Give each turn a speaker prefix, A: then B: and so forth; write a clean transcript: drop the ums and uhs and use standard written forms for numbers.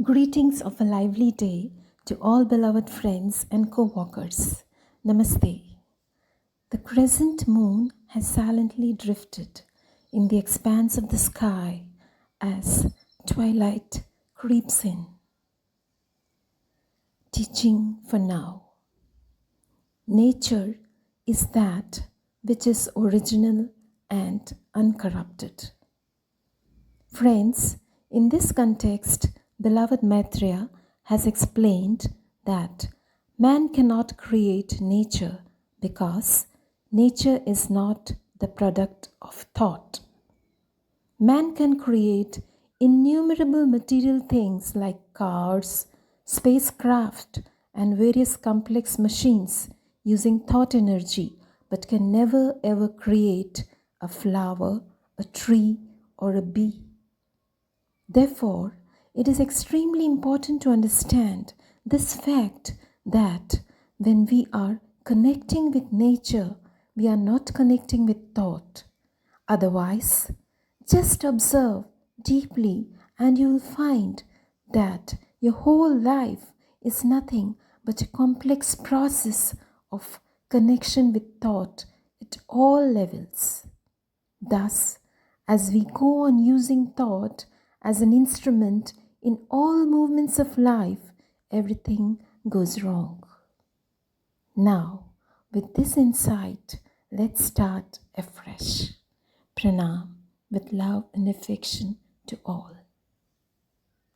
A: Greetings of a lively day to all beloved friends and co-workers. Namaste. The crescent moon has silently drifted in the expanse of the sky as twilight creeps in. Teaching for now. Nature is that which is original and uncorrupted. Friends, in this context, Beloved Maitreya has explained that man cannot create nature because nature is not the product of thought. Man can create innumerable material things like cars, spacecraft, and various complex machines using thought energy, but can never ever create a flower, a tree, or a bee. Therefore, it is extremely important to understand this fact that when we are connecting with nature, we are not connecting with thought. Otherwise, just observe deeply and you will find that your whole life is nothing but a complex process of connection with thought at all levels. Thus, as we go on using thought as an instrument in all movements of life, everything goes wrong. Now, with this insight, let's start afresh. Pranam with love and affection to all.